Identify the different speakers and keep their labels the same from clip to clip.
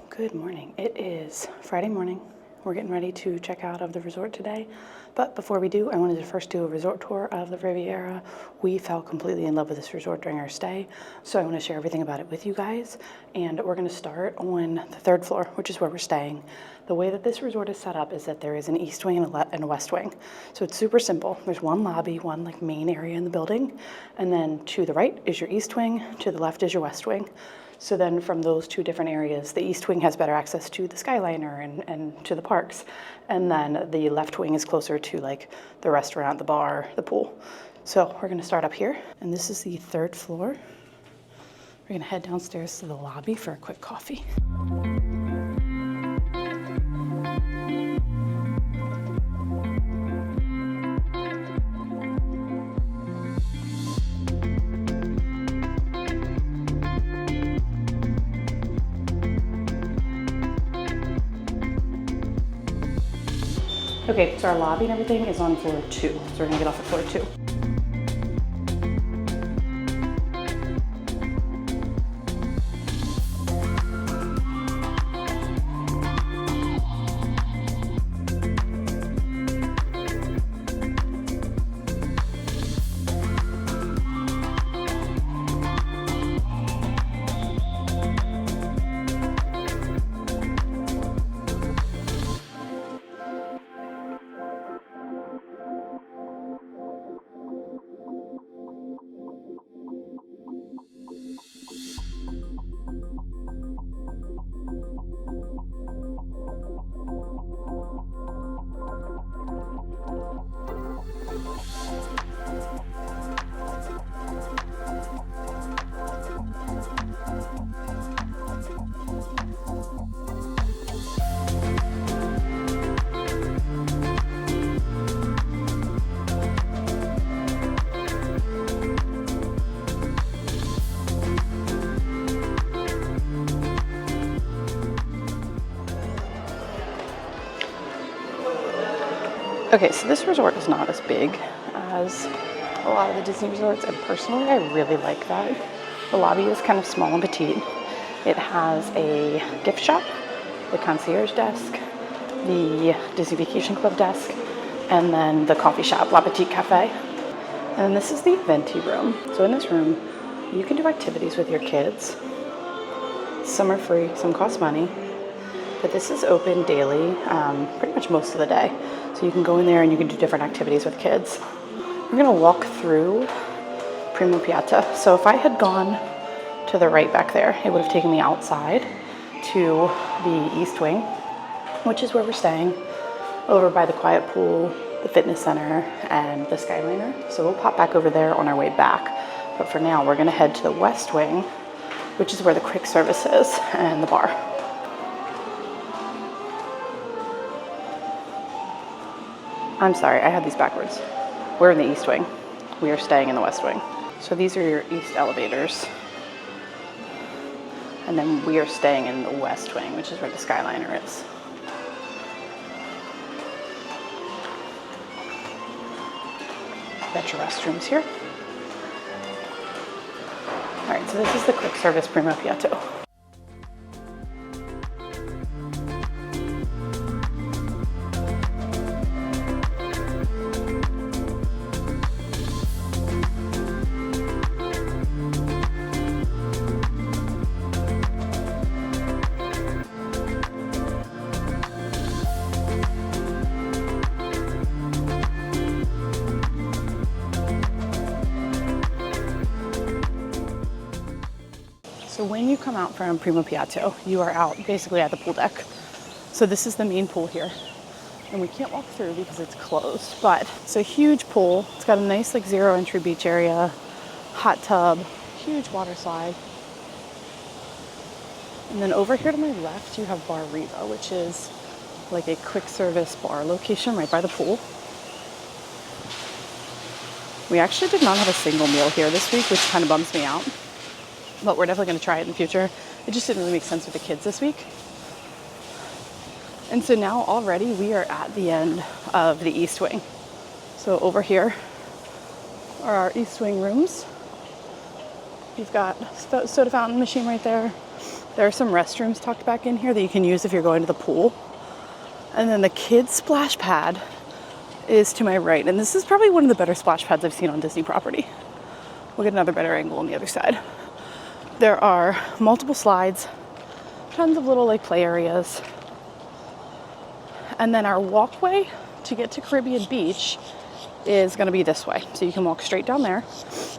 Speaker 1: Good morning. It is Friday morning. We're getting ready to check out of the resort today. But before we do, I wanted to first do a resort tour of the Riviera. We fell completely in love with this resort during our stay, so I want to share everything about it with you guys. And we're going to start on the third floor, which is where we're staying. The way that this resort is set up is that there is an east wing and a west wing. So it's super simple. There's one lobby, one like main area in the building, and then to the right is your east wing, to the left is your west wing. So then from those two different areas, the east wing has better access to the Skyliner and to the parks. And then the left wing is closer to like the restaurant, the bar, the pool. So we're gonna start up here. And this is the third floor. We're gonna head downstairs to the lobby for a quick coffee. Okay, so our lobby and everything is on floor 2. So we're gonna get off at floor 2. Okay, so this resort is not as big as a lot of the Disney resorts, and personally, I really like that. The lobby is kind of small and petite. It has a gift shop, the concierge desk, the Disney Vacation Club desk, and then the coffee shop, Petit Cafe. And this is the venti room. So in this room, you can do activities with your kids. Some are free, some cost money, but this is open daily, pretty much most of the day. So you can go in there and you can do different activities with kids. We're gonna walk through Primo Piatto. So if I had gone to the right back there, it would have taken me outside to the east wing, which is where we're staying, over by the quiet pool, the fitness center, and the Skyliner. So we'll pop back over there on our way back. But for now, we're gonna head to the west wing, which is where the quick service is and the bar. I'm sorry, I had these backwards. We're in the east wing. We are staying in the west wing. So these are your east elevators. And then we are staying in the west wing, which is where the Skyliner is. Got your restrooms here. All right, so this is the quick service Primo Piatto. So when you come out from Primo Piatto, you are out basically at the pool deck. So this is the main pool here. And we can't walk through because it's closed, but it's a huge pool. It's got a nice like zero entry beach area, hot tub, huge water slide. And then over here to my left, you have Bar Riva, which is like a quick service bar location right by the pool. We actually did not have a single meal here this week, which kind of bums me out. But we're definitely going to try it in the future. It just didn't really make sense with the kids this week. And so now already we are at the end of the East Wing. So over here are our East Wing rooms. You've got soda fountain machine right there. There are some restrooms tucked back in here that you can use if you're going to the pool. And then the kids splash pad is to my right. And this is probably one of the better splash pads I've seen on Disney property. We'll get another better angle on the other side. There are multiple slides, tons of little like play areas. And then our walkway to get to Caribbean Beach is going to be this way. So you can walk straight down there,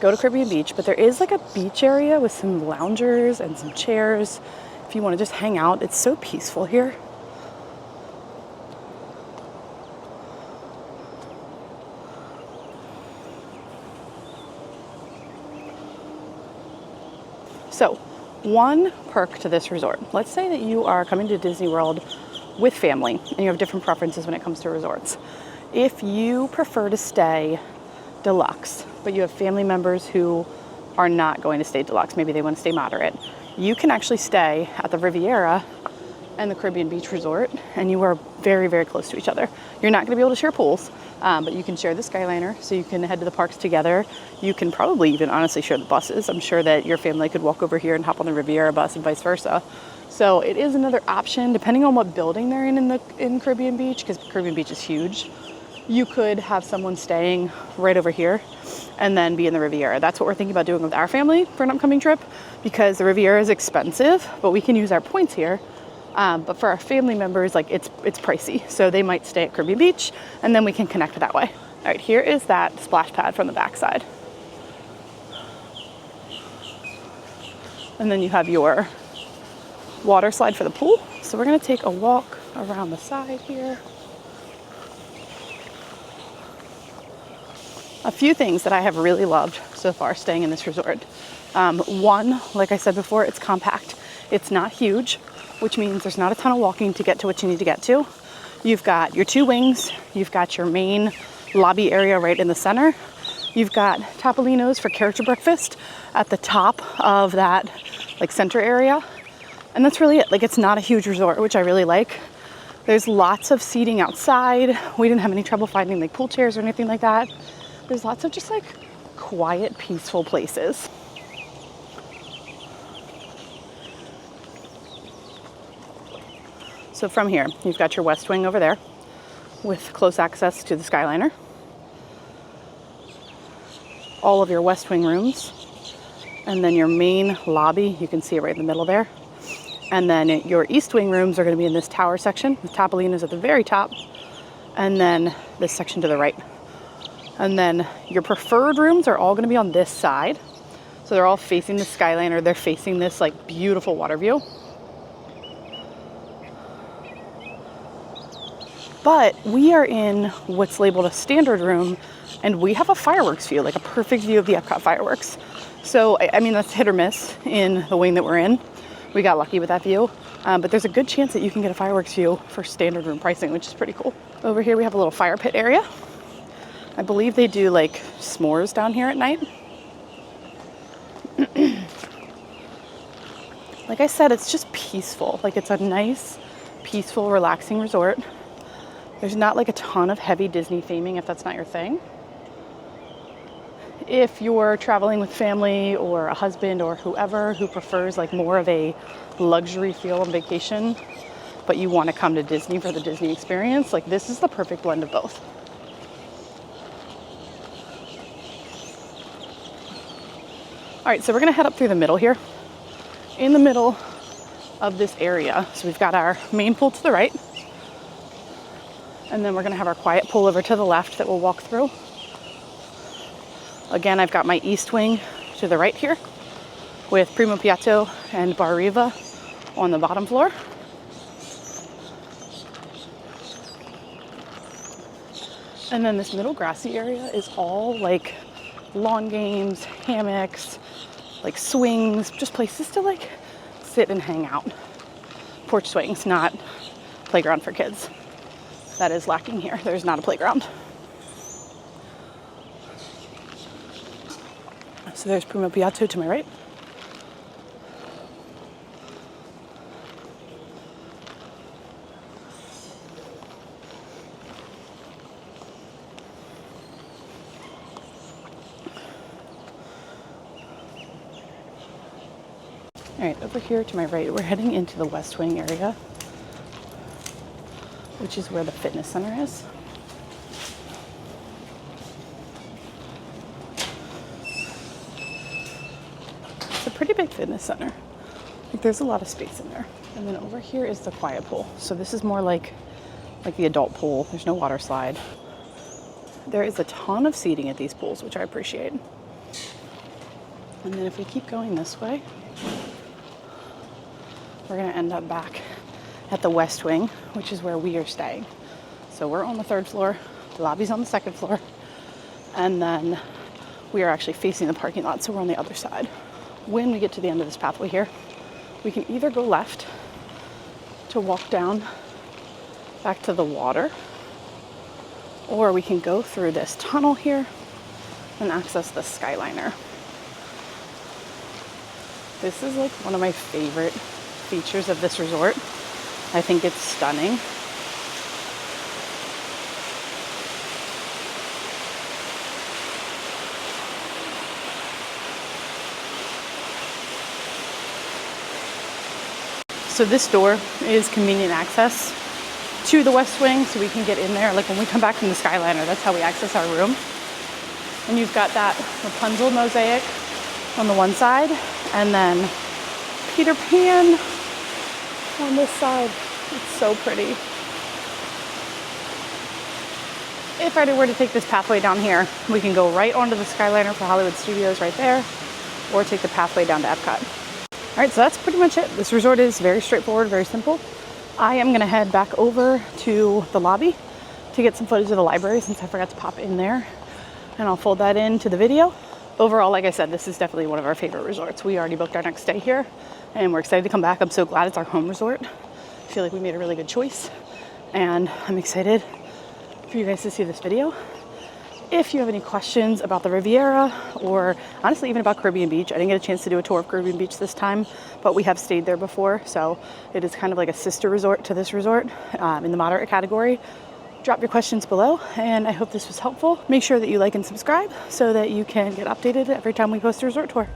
Speaker 1: go to Caribbean Beach, but there is like a beach area with some loungers and some chairs if you want to just hang out. It's so peaceful here. So, one perk to this resort. Let's say that you are coming to Disney World with family and you have different preferences when it comes to resorts. If you prefer to stay deluxe, but you have family members who are not going to stay deluxe, maybe they want to stay moderate, you can actually stay at the Riviera and the Caribbean Beach Resort, and you are very, very close to each other. You're not going to be able to share pools, but you can share the Skyliner, so you can head to the parks together. You can probably even honestly share the buses. I'm sure that your family could walk over here and hop on the Riviera bus and vice versa. So it is another option, depending on what building they're in Caribbean Beach, because Caribbean Beach is huge. You could have someone staying right over here and then be in the Riviera. That's what we're thinking about doing with our family for an upcoming trip, because the Riviera is expensive, but we can use our points here. But for our family members, like it's pricey. So they might stay at Caribbean Beach and then we can connect that way. All right, here is that splash pad from the backside. And then you have your water slide for the pool. So we're gonna take a walk around the side here. A few things that I have really loved so far staying in this resort. One, like I said before, it's compact. It's not huge, which means there's not a ton of walking to get to what you need to get to. You've got your two wings. You've got your main lobby area right in the center. You've got Topolino's for character breakfast at the top of that like center area. And that's really it. Like, it's not a huge resort, which I really like. There's lots of seating outside. We didn't have any trouble finding like pool chairs or anything like that. There's lots of just like quiet, peaceful places. So from here, you've got your west wing over there with close access to the Skyliner. All of your west wing rooms. And then your main lobby, you can see it right in the middle there. And then your east wing rooms are going to be in this tower section with Topolino's at the very top. And then this section to the right. And then your preferred rooms are all going to be on this side. So they're all facing the Skyliner. They're facing this like beautiful water view. But we are in what's labeled a standard room, and we have a fireworks view, like a perfect view of the Epcot fireworks. So, I mean, that's hit or miss in the wing that we're in. We got lucky with that view, but there's a good chance that you can get a fireworks view for standard room pricing, which is pretty cool. Over here, we have a little fire pit area. I believe they do like s'mores down here at night. Like I said, it's just peaceful. Like, it's a nice, peaceful, relaxing resort. There's not like a ton of heavy Disney theming if that's not your thing. If you're traveling with family or a husband or whoever who prefers like more of a luxury feel on vacation, but you want to come to Disney for the Disney experience, like this is the perfect blend of both. All right, so we're gonna head up through the middle here. In the middle of this area, so we've got our main pool to the right, and then we're gonna have our quiet pool over to the left that we'll walk through. Again, I've got my east wing to the right here with Primo, Piatto, and Bar Riva on the bottom floor. And then this middle grassy area is all like lawn games, hammocks, like swings, just places to like sit and hang out. Porch swings, not playground for kids. That is lacking here. There's not a playground. So there's Primo Piatto to my right. All right, over here to my right, we're heading into the West Wing area, which is where the fitness center is. It's a pretty big fitness center. Like, there's a lot of space in there. And then over here is the quiet pool. So this is more like the adult pool. There's no water slide. There is a ton of seating at these pools, which I appreciate. And then if we keep going this way, we're gonna end up back at the West Wing, which is where we are staying. So we're on the 3rd floor, the lobby's on the 2nd floor, and then we are actually facing the parking lot, so we're on the other side. When we get to the end of this pathway here, we can either go left to walk down back to the water, or we can go through this tunnel here and access the Skyliner. This is like one of my favorite features of this resort. I think it's stunning. So this door is convenient access to the West Wing, so we can get in there. Like when we come back from the Skyliner, that's how we access our room. And you've got that Rapunzel mosaic on the one side, and then Peter Pan on this side. It's so pretty. If I were to take this pathway down here, we can go right onto the Skyliner for Hollywood Studios right there, or take the pathway down to Epcot. All right, so that's pretty much it. This resort is very straightforward, very simple. I am gonna head back over to the lobby to get some footage of the library since I forgot to pop in there, and I'll fold that into the video. Overall, like I said, this is definitely one of our favorite resorts. We already booked our next stay here, and we're excited to come back. I'm so glad it's our home resort. I feel like we made a really good choice, and I'm excited for you guys to see this video. If you have any questions about the Riviera, or honestly even about Caribbean Beach, I didn't get a chance to do a tour of Caribbean Beach this time, but we have stayed there before, so it is kind of like a sister resort to this resort in the moderate category. Drop your questions below, and I hope this was helpful. Make sure that you like and subscribe so that you can get updated every time we post a resort tour.